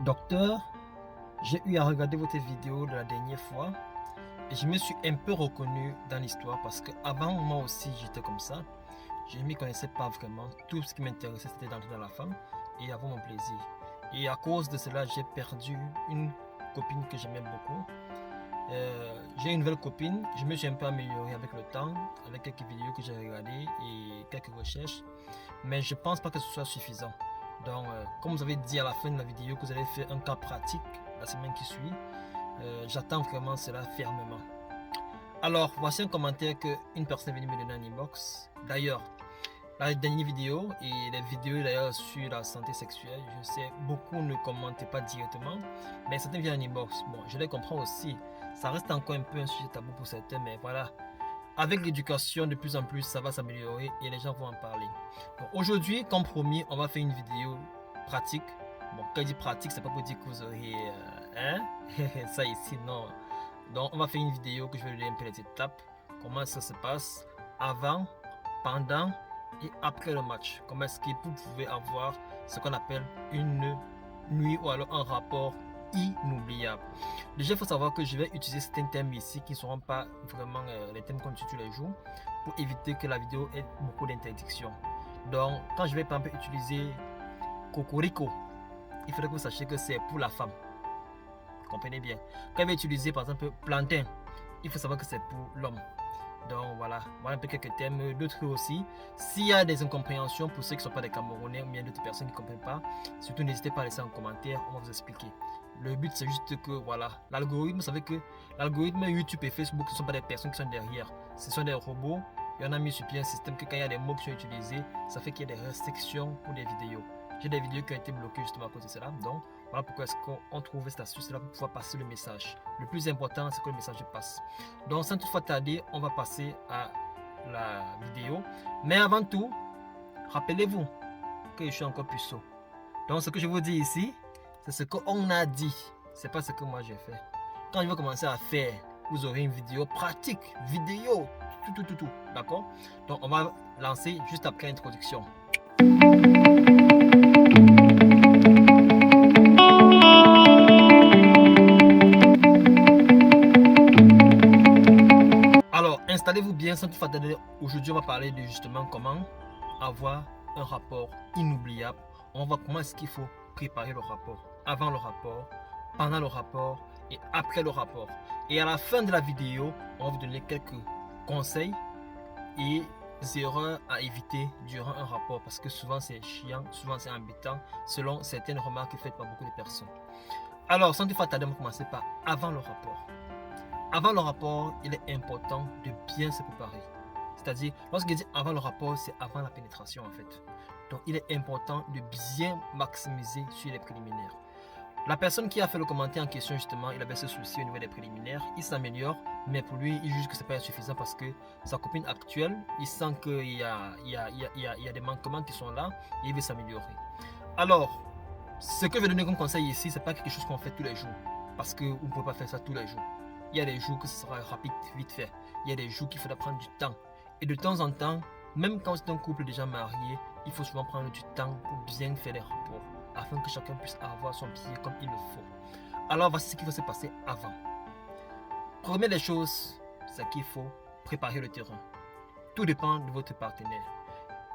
Docteur, j'ai eu à regarder votre vidéo de la dernière fois et je me suis un peu reconnu dans l'histoire parce que avant moi aussi j'étais comme ça. Je ne m'y connaissais pas vraiment. Tout ce qui m'intéressait c'était d'entrer dans la femme et avoir mon plaisir. Et à cause de cela, j'ai perdu une copine que j'aimais beaucoup. J'ai une nouvelle copine, je me suis un peu amélioré avec le temps, avec quelques vidéos que j'ai regardées et quelques recherches, mais je pense pas que ce soit suffisant. Donc, comme vous avez dit à la fin de la vidéo que vous allez faire un cas pratique la semaine qui suit, j'attends vraiment cela fermement. Alors, voici un commentaire qu'une personne est venue me donner en inbox. D'ailleurs, la dernière vidéo et les vidéos d'ailleurs sur la santé sexuelle, je sais, beaucoup ne commentent pas directement, mais certains viennent en inbox. Bon, je les comprends aussi. Ça reste encore un peu un sujet tabou pour certains, mais voilà. Avec l'éducation, de plus en plus, ça va s'améliorer et les gens vont en parler. Aujourd'hui, comme promis, on va faire une vidéo pratique. Bon, quand je dis pratique, c'est pas pour dire que vous aurez ça ici, non. Donc, on va faire une vidéo que je vais vous donner un peu les étapes, comment ça se passe avant, pendant et après le match. Comment est-ce que vous pouvez avoir ce qu'on appelle une nuit ou alors un rapport inoubliable. Déjà, il faut savoir que je vais utiliser certains thèmes ici qui ne seront pas vraiment les thèmes qu'on utilise tous les jours pour éviter que la vidéo ait beaucoup d'interdictions. Donc, quand je vais par exemple utiliser cocorico, il faudrait que vous sachiez que c'est pour la femme. Comprenez bien. Quand je vais utiliser par exemple plantain, il faut savoir que c'est pour l'homme. Donc voilà un peu quelques thèmes, d'autres aussi. S'il y a des incompréhensions pour ceux qui ne sont pas des Camerounais ou bien d'autres personnes qui ne comprennent pas, surtout n'hésitez pas à laisser en commentaire, on va vous expliquer. Le but c'est juste que voilà, l'algorithme, vous savez que l'algorithme YouTube et Facebook, ce ne sont pas des personnes qui sont derrière, ce sont des robots. Et on a mis sur pied un système que quand il y a des mots qui sont utilisés, ça fait qu'il y a des restrictions pour des vidéos. J'ai des vidéos qui ont été bloquées justement à cause de cela. Donc voilà pourquoi est-ce qu'on trouve cette astuce là pour pouvoir passer le message. Le plus important, c'est que le message passe. Donc sans toutefois tarder, on va passer à la vidéo. Mais avant tout, rappelez-vous que je suis encore puceau. Donc ce que je vous dis ici, c'est ce qu'on a dit. C'est pas ce que moi j'ai fait. Quand je vais commencer à faire, vous aurez une vidéo pratique, vidéo, tout. D'accord? Donc on va lancer juste après l'introduction. Alors, installez-vous bien sans tout tarder. Aujourd'hui, on va parler de justement comment avoir un rapport inoubliable. On va voir comment est-ce qu'il faut préparer le rapport, avant le rapport, pendant le rapport et après le rapport. Et à la fin de la vidéo, on va vous donner quelques conseils et erreurs à éviter durant un rapport parce que souvent c'est chiant, souvent c'est embêtant selon certaines remarques faites par beaucoup de personnes. Alors, sans tout tarder, on va commencer par avant le rapport. Avant le rapport, il est important de bien se préparer. C'est-à-dire, lorsque je dis avant le rapport, c'est avant la pénétration en fait. Donc, il est important de bien maximiser sur les préliminaires. La personne qui a fait le commentaire en question, justement, il avait ce souci au niveau des préliminaires. Il s'améliore, mais pour lui, il juge que ce n'est pas suffisant parce que sa copine actuelle, il sent qu'il y a des manquements qui sont là et il veut s'améliorer. Alors, ce que je vais donner comme conseil ici, ce n'est pas quelque chose qu'on fait tous les jours parce qu'on ne peut pas faire ça tous les jours. Il y a des jours que ce sera rapide, vite fait. Il y a des jours qu'il faudra prendre du temps. Et de temps en temps, même quand c'est un couple déjà marié, il faut souvent prendre du temps pour bien faire les rapports, afin que chacun puisse avoir son pied comme il le faut. Alors voici ce qu'il faut se passer avant. Première des choses, c'est qu'il faut préparer le terrain. Tout dépend de votre partenaire.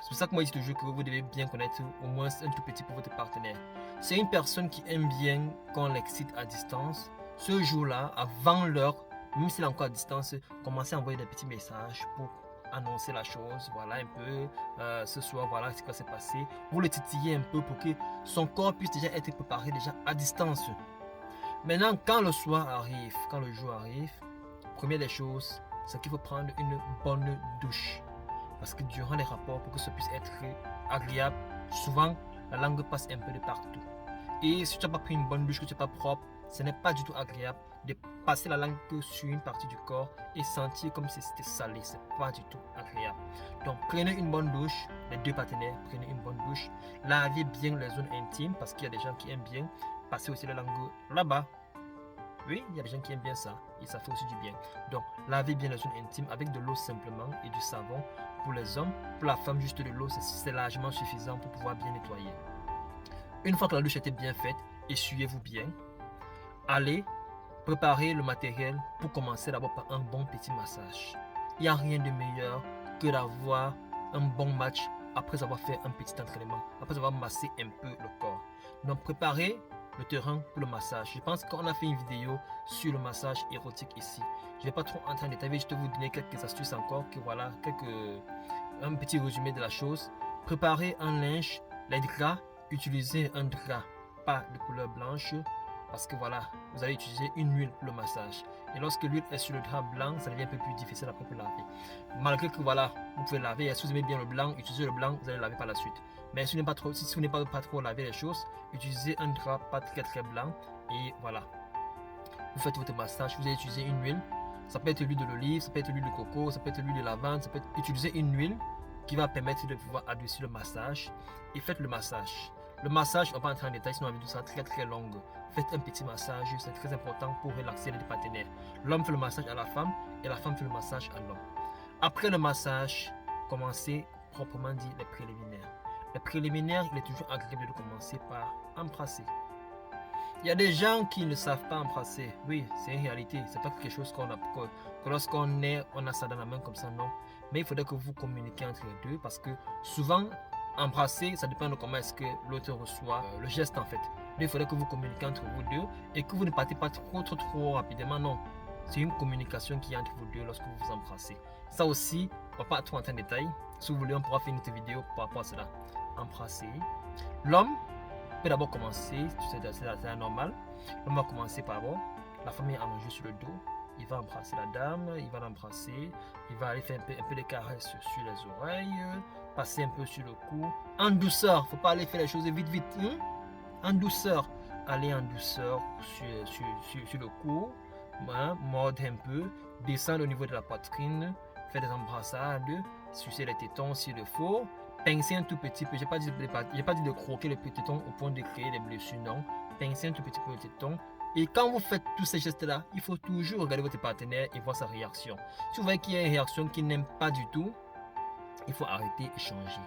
C'est pour ça que moi je dis toujours que vous devez bien connaître au moins un tout petit pour votre partenaire. C'est une personne qui aime bien qu'on l'excite à distance. Ce jour-là, avant l'heure, même s'il est encore à distance, commencez à envoyer des petits messages pour annoncer la chose, voilà un peu, ce soir, voilà ce qui va se passer. Vous le titillez un peu pour que son corps puisse déjà être préparé déjà à distance. Maintenant, quand le soir arrive, quand le jour arrive, première des choses, c'est qu'il faut prendre une bonne douche. Parce que durant les rapports, pour que ça puisse être agréable, souvent la langue passe un peu de partout. Et si tu n'as pas pris une bonne douche, que tu n'es pas propre, ce n'est pas du tout agréable de passer la langue sur une partie du corps et sentir comme si c'était salé. Ce n'est pas du tout agréable. Donc prenez une bonne douche, les deux partenaires, prenez une bonne douche. Lavez bien les zones intimes parce qu'il y a des gens qui aiment bien passer aussi la langue là-bas. Oui, il y a des gens qui aiment bien ça et ça fait aussi du bien. Donc, lavez bien les zones intimes avec de l'eau simplement et du savon. Pour les hommes, pour la femme, juste de l'eau, c'est largement suffisant pour pouvoir bien nettoyer. Une fois que la douche était bien faite, essuyez-vous bien. Allez préparer le matériel pour commencer d'abord par un bon petit massage. Il n'y a rien de meilleur que d'avoir un bon match après avoir fait un petit entraînement, après avoir massé un peu le corps. Donc préparez le terrain pour le massage. Je pense qu'on a fait une vidéo sur le massage érotique ici. Je ne vais pas trop entrer en détail, je vais vous donner quelques astuces encore, que voilà, un petit résumé de la chose. Préparez un linge, les draps, utilisez un drap pas de couleur blanche, parce que voilà, vous allez utiliser une huile pour le massage. Et lorsque l'huile est sur le drap blanc, ça devient un peu plus difficile après pour laver. Malgré que voilà, vous pouvez laver, si vous aimez bien le blanc, utilisez le blanc, vous allez laver par la suite. Mais si vous n'aimez pas trop laver les choses, utilisez un drap pas très blanc et voilà. Vous faites votre massage, vous allez utiliser une huile. Ça peut être l'huile de l'olive, ça peut être l'huile de coco, ça peut être l'huile de lavande, ça peut être utiliser une huile qui va permettre de pouvoir adoucir le massage. Et faites le massage. Le massage, on va pas entrer en détail, sinon la vidéo sera très longue. Faites un petit massage, c'est très important pour relaxer les partenaires. L'homme fait le massage à la femme et la femme fait le massage à l'homme. Après le massage, commencez proprement dit les préliminaires. Les préliminaires, il est toujours agréable de commencer par embrasser. Il y a des gens qui ne savent pas embrasser. Oui, c'est une réalité. C'est pas quelque chose qu'on a que lorsqu'on est, on a ça dans la main comme ça, non. Mais il faudrait que vous communiquiez entre les deux parce que souvent, embrasser, ça dépend de comment est-ce que l'autre reçoit le geste en fait. Mais il faudrait que vous communiquiez entre vous deux et que vous ne partez pas trop rapidement, non. C'est une communication qui est entre vous deux lorsque vous vous embrassez. Ça aussi, on va pas trop entrer en détail. Si vous voulez, on pourra faire une autre vidéo par rapport à cela. Embrasser. L'homme peut d'abord commencer, c'est normal. L'homme va commencer par d'abord. La femme est allongée sur le dos. Il va embrasser la dame, il va l'embrasser. Il va aller faire un peu de caresses sur les oreilles, passer un peu sur le cou. En douceur, faut pas aller faire les choses vite. Hein? En douceur. Aller en douceur sur le cou. Hein? Mordre un peu. Descendre au niveau de la poitrine. Faire des embrassades. Sucer les tétons s'il le faut. Pincer un tout petit peu, j'ai pas dit de croquer le petit téton au point de créer des blessures, non. Pincer un tout petit peu le téton. Et quand vous faites tous ces gestes-là, il faut toujours regarder votre partenaire et voir sa réaction. Si vous voyez qu'il y a une réaction qu'il n'aime pas du tout, il faut arrêter et changer.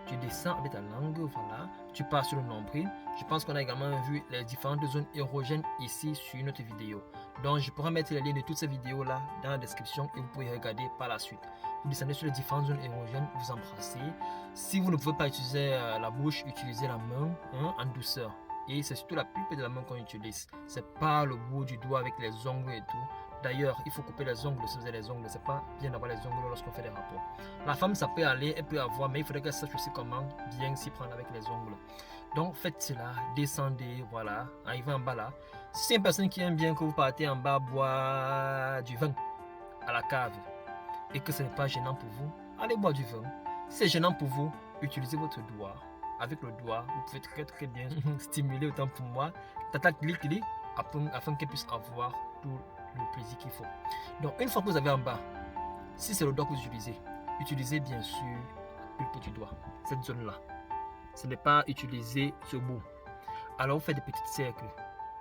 Tu descends avec ta langue, voilà. Tu pars sur le nombril. Je pense qu'on a également vu les différentes zones érogènes ici sur notre vidéo. Donc, je pourrais mettre les liens de toutes ces vidéos-là dans la description et vous pouvez regarder par la suite. Vous descendez sur les différentes zones érogènes, vous embrassez. Si vous ne pouvez pas utiliser la bouche, utilisez la main en douceur. Et c'est surtout la pulpe de la main qu'on utilise. C'est pas le bout du doigt avec les ongles et tout. D'ailleurs, il faut couper les ongles si vous avez les ongles. C'est pas bien d'avoir les ongles lorsqu'on fait des rapports. La femme, ça peut aller, elle peut avoir, mais il faudrait qu'elle sache aussi comment bien s'y prendre avec les ongles. Donc, faites cela, descendez, voilà, arrivez en bas là. Si c'est une personne qui aime bien que vous partez en bas boire du vin à la cave et que ce n'est pas gênant pour vous, allez boire du vin. Si c'est gênant pour vous, utilisez votre doigt. Avec le doigt, vous pouvez très bien stimuler autant pour moi. Tata clic afin qu'elle puisse avoir tout le plaisir qu'il faut. Donc, une fois que vous avez en bas, si c'est le doigt que vous utilisez bien sûr le petit doigt, cette zone-là. Ce n'est pas utiliser ce bout. Alors, vous faites des petits cercles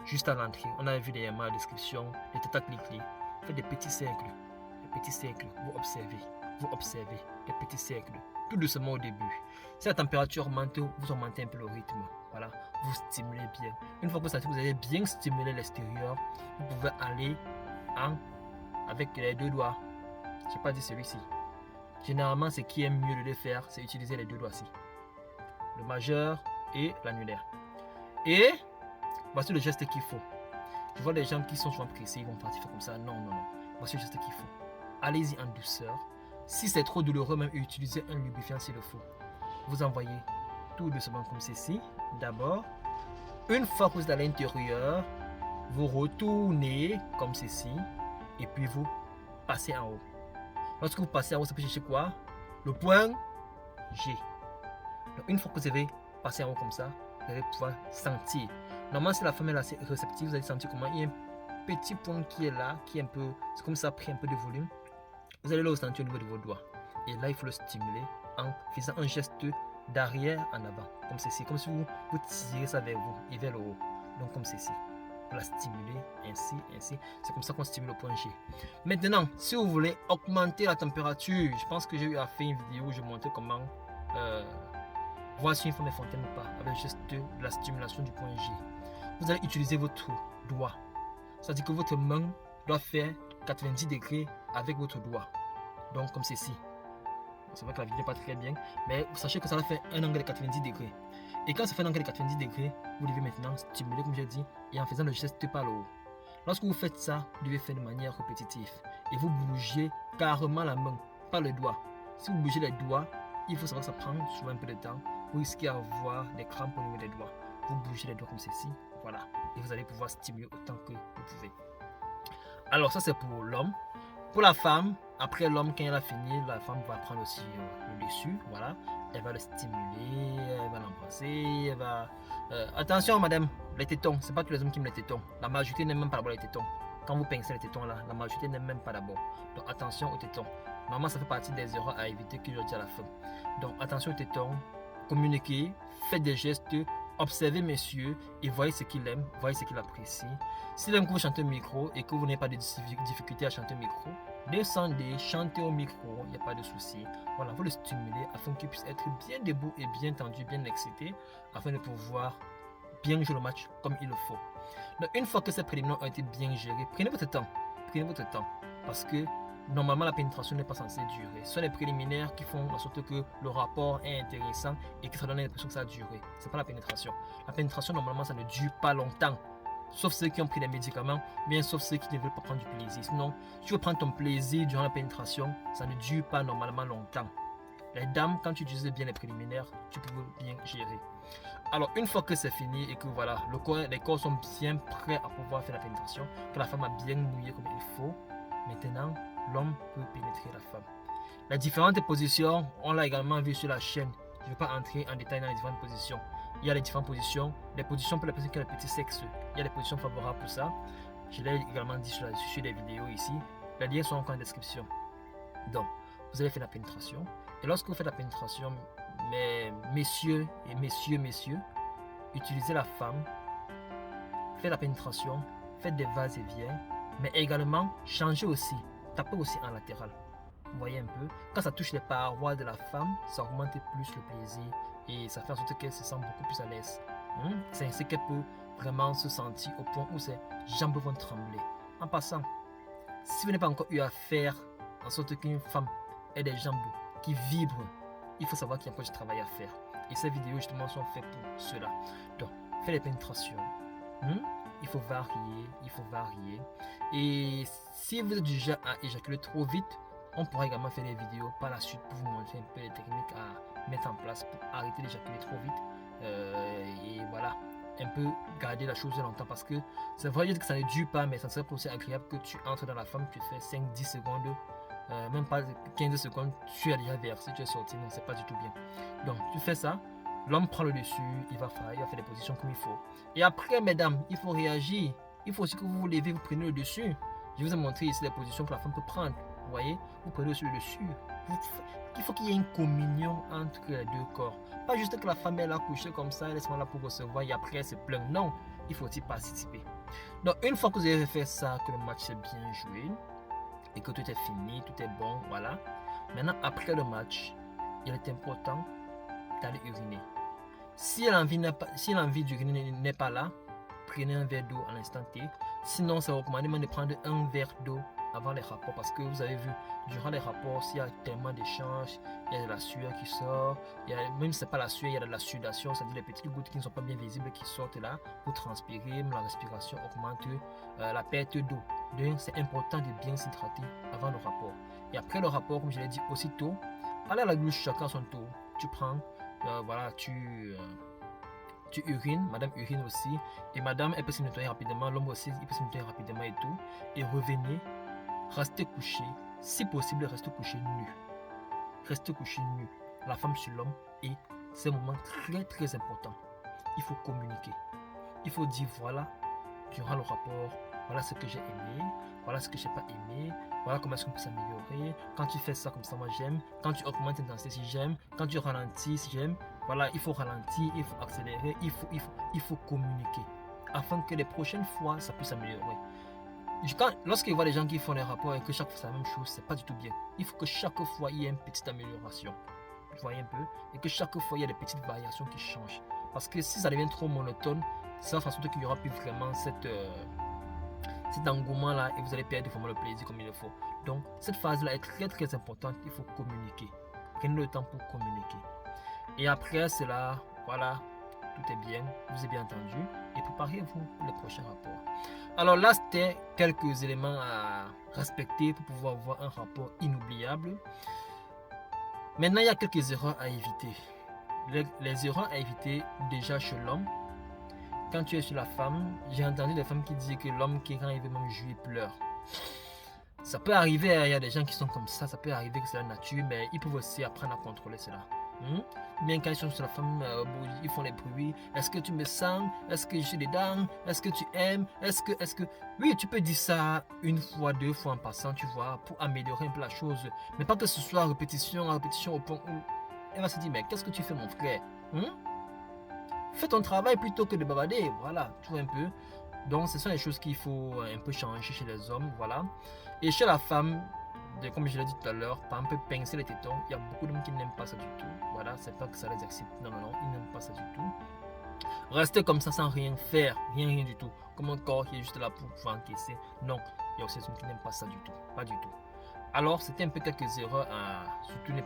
juste à l'entrée. On a vu derrière la description, les tata clic. Faites des petits cercles. Des petits cercles. Vous observez des petits cercles. Tout doucement au début. Si la température augmente, vous augmentez un peu le rythme. Voilà, vous stimulez bien. Une fois que vous avez bien stimulé l'extérieur, vous pouvez aller avec les deux doigts. Je n'ai pas dit celui-ci. Généralement, ce qui est mieux de le faire, c'est utiliser les deux doigts-ci. Le majeur et l'annulaire. Et voici le geste qu'il faut. Je vois des gens qui sont souvent pressés, ils vont partir comme ça. Non. Voici le geste qu'il faut. Allez-y en douceur. Si c'est trop douloureux, même utilisez un lubrifiant s'il le faut. Vous envoyez tout doucement comme ceci. D'abord, une fois que vous êtes à l'intérieur, vous retournez comme ceci et puis vous passez en haut. Lorsque vous passez en haut, ça peut chercher quoi? Le point G. Donc, une fois que vous avez passé en haut comme ça, vous allez pouvoir sentir. Normalement, si la femme est assez réceptive, vous allez sentir comment il y a un petit point qui est là, qui est un peu, c'est comme ça, pris un peu de volume. Vous allez le ressentir au niveau de vos doigts. Et là, il faut le stimuler en faisant un geste d'arrière en avant, comme ceci, comme si vous tirez ça vers vous et vers le haut. Donc, comme ceci. Pour la stimuler, ainsi. C'est comme ça qu'on stimule le point G. Maintenant, si vous voulez augmenter la température, je pense que j'ai eu à faire une vidéo où je montrais comment voir si une femme est fontaine ou pas, avec le geste de la stimulation du point G. Vous allez utiliser votre doigt. C'est-à-dire que votre main doit faire 90 degrés avec votre doigt. Donc comme ceci. C'est vrai que la vidéo n'est pas très bien, mais sachez que ça va faire un angle de 90 degrés. Et quand ça fait un angle de 90 degrés, vous devez maintenant stimuler, comme j'ai dit, et en faisant le geste par le haut. Lorsque vous faites ça, vous devez faire de manière répétitive. Et vous bougez carrément la main, pas le doigt. Si vous bougez les doigts, il faut savoir que ça prend souvent un peu de temps. Vous risquez d'avoir des crampes au niveau des doigts. Vous bougez les doigts comme ceci, voilà. Et vous allez pouvoir stimuler autant que vous pouvez. Alors ça c'est pour l'homme. Pour la femme, après l'homme, quand elle a fini, la femme va prendre aussi le dessus, voilà. Elle va le stimuler, elle va l'embrasser, elle va... attention madame, les tétons, c'est pas tous les hommes qui aiment les tétons. La majorité n'aime même pas d'abord les tétons. Quand vous pincez les tétons là, la majorité n'aime même pas d'abord. Donc attention aux tétons. Normalement, ça fait partie des erreurs à éviter que je dis à la fin. Donc attention aux tétons, communiquez, faites des gestes, observez messieurs et voyez ce qu'il aime, voyez ce qu'il apprécie. S'il aime que vous chantez au micro et que vous n'avez pas de difficulté à chanter au micro, descendez, chantez au micro, il n'y a pas de souci. Voilà, vous le stimulez afin qu'il puisse être bien debout et bien tendu, bien excité, afin de pouvoir bien jouer le match comme il le faut. Donc une fois que ces préliminaires ont été bien gérés, prenez votre temps, parce que normalement la pénétration n'est pas censée durer. Ce sont les préliminaires qui font en sorte que le rapport est intéressant et que ça donne l'impression que ça a duré. Ce n'est pas la pénétration. La pénétration normalement ça ne dure pas longtemps. Sauf ceux qui ont pris des médicaments, bien sauf ceux qui ne veulent pas prendre du plaisir. Sinon, tu veux prendre ton plaisir durant la pénétration, ça ne dure pas normalement longtemps. Les dames, quand tu utilises bien les préliminaires, tu peux bien gérer. Alors, une fois que c'est fini et que voilà, les corps sont bien prêts à pouvoir faire la pénétration, que la femme a bien mouillé comme il faut, maintenant, l'homme peut pénétrer la femme. Les différentes positions, on l'a également vu sur la chaîne. Je ne vais pas entrer en détail dans les différentes positions. Il y a les différentes positions. Les positions pour les personnes qui ont le petit sexe. Il y a des positions favorables pour ça. Je l'ai également dit sur des vidéos ici. Les liens sont encore en description. Donc, vous allez faire la pénétration. Et lorsque vous faites la pénétration, messieurs, utilisez la femme. Faites la pénétration. Faites des vas-et-vient. Mais également, changez aussi. Tapez aussi en latéral. Vous voyez un peu, quand ça touche les parois de la femme, ça augmente plus le plaisir et ça fait en sorte qu'elle se sent beaucoup plus à l'aise. C'est ainsi qu'elle peut vraiment se sentir au point où ses jambes vont trembler. En passant, si vous n'avez pas encore eu à faire en sorte qu'une femme ait des jambes qui vibrent, il faut savoir qu'il y a encore du travail à faire. Et ces vidéos justement sont faites pour cela. Donc, faites les pénétrations. Il faut varier. Et si vous êtes du genre à éjaculer trop vite, on pourra également faire des vidéos par la suite pour vous montrer un peu les techniques à mettre en place pour arrêter d'éjaculer trop vite. Et voilà, un peu garder la chose longtemps parce que c'est vrai que ça ne dure pas, mais ça serait aussi agréable que tu entres dans la femme, tu fais 5-10 secondes, même pas 15 secondes, tu as déjà versé, tu es sorti, donc c'est pas du tout bien. Donc tu fais ça, l'homme prend le dessus, il va faire des positions comme il faut. Et après, mesdames, il faut réagir. Il faut aussi que vous vous levez, vous prenez le dessus. Je vous ai montré ici les positions que la femme peut prendre. Vous voyez, vous prenez aussi le dessus. Il faut qu'il y ait une communion entre les deux corps. Pas juste que la femme est là couchée comme ça, elle est là pour recevoir et après elle se plaint. Non, il faut aussi participer. Donc une fois que vous avez fait ça, que le match est bien joué et que tout est fini, tout est bon, voilà. Maintenant, après le match, il est important d'aller uriner. Si l'envie d'uriner n'est pas là, prenez un verre d'eau à l'instant T. Sinon, c'est recommandé de prendre un verre d'eau avant les rapports parce que vous avez vu, durant les rapports, s'il y a tellement d'échanges, il y a de la sueur qui sort, même si ce n'est pas la sueur, il y a de la sudation, c'est-à-dire les petites gouttes qui ne sont pas bien visibles qui sortent là, pour transpirer, la respiration augmente la perte d'eau. Donc, c'est important de bien s'hydrater avant le rapport. Et après le rapport, comme je l'ai dit aussitôt, allez à la douche chacun à son tour. Tu prends, voilà, tu urines, madame urine aussi, et madame elle peut se nettoyer rapidement, l'homme aussi il peut se nettoyer rapidement et tout, et revenez, restez couché, si possible restez couché nu, la femme sur l'homme, et c'est un moment très très important, il faut communiquer, il faut dire voilà, durant le rapport, voilà ce que j'ai aimé, voilà ce que j'ai pas aimé, voilà comment est-ce qu'on peut s'améliorer, quand tu fais ça comme ça moi j'aime, quand tu augmentes l'intensité si j'aime, quand tu ralentis si j'aime. Voilà, il faut ralentir, il faut accélérer, il faut communiquer afin que les prochaines fois, ça puisse s'améliorer. Lorsqu'il voit les gens qui font des rapports et que chaque fois c'est la même chose, c'est pas du tout bien. Il faut que chaque fois, il y ait une petite amélioration. vous voyez un peu, et que chaque fois il y a des petites variations qui changent. Parce que si ça devient trop monotone, ça va faire en sorte qu'il n'y aura plus vraiment cet engouement là et vous allez perdre vraiment le plaisir comme il le faut. Donc cette phase là est très importante, il faut communiquer. Prenez le temps pour communiquer. Et après cela, voilà, tout est bien, vous avez bien entendu et préparez-vous pour les prochains rapports. Alors là, c'était quelques éléments à respecter pour pouvoir avoir un rapport inoubliable. Maintenant, il y a quelques erreurs à éviter. Les erreurs à éviter déjà chez l'homme. Quand tu es chez la femme, j'ai entendu des femmes qui disent que l'homme qui quand il veut même jouer pleure. Ça peut arriver, il y a des gens qui sont comme ça peut arriver que c'est la nature, mais ils peuvent aussi apprendre à contrôler cela. Bien quand ils sont sur la femme, ils font les bruits. Est-ce que tu me sens? Est-ce que je suis dedans? Est-ce que tu aimes? Est-ce que... Oui, tu peux dire ça une fois, deux fois en passant, tu vois, pour améliorer un peu la chose. Mais pas que ce soit répétition au point où elle va se dire, mais qu'est-ce que tu fais mon frère? Fais ton travail plutôt que de bavarder. Voilà, tu vois un peu. Donc, ce sont les choses qu'il faut un peu changer chez les hommes, voilà. Et chez la femme, comme je l'ai dit tout à l'heure, par exemple, pincer les tétons, il y a beaucoup d'hommes qui n'aiment pas ça du tout. Voilà, c'est pas que ça les excite. Non, ils n'aiment pas ça du tout. Rester comme ça sans rien faire, rien du tout. Comme un corps qui est juste là pour pouvoir encaisser. Non, il y a aussi des hommes qui n'aiment pas ça du tout. Pas du tout. Alors, c'était un peu quelques erreurs à surtout ne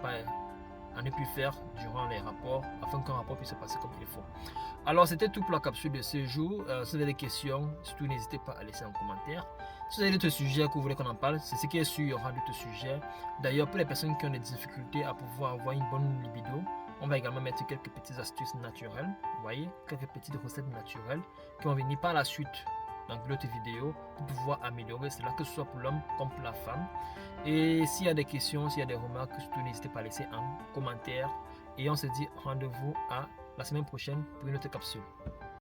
plus faire durant les rapports, afin qu'un rapport puisse se passer comme il faut. Alors, c'était tout pour la capsule de ce jour. Si vous avez des questions, surtout n'hésitez pas à laisser un commentaire. Si vous avez d'autres sujets que vous voulez qu'on en parle, c'est ce qui est sûr, il y aura d'autres sujets. D'ailleurs, pour les personnes qui ont des difficultés à pouvoir avoir une bonne libido, on va également mettre quelques petites astuces naturelles, vous voyez, quelques petites recettes naturelles qui vont venir par la suite dans d'autres vidéos pour pouvoir améliorer cela, que ce soit pour l'homme comme pour la femme. Et s'il y a des questions, s'il y a des remarques, surtout n'hésitez pas à laisser un commentaire. Et on se dit rendez-vous à la semaine prochaine pour une autre capsule.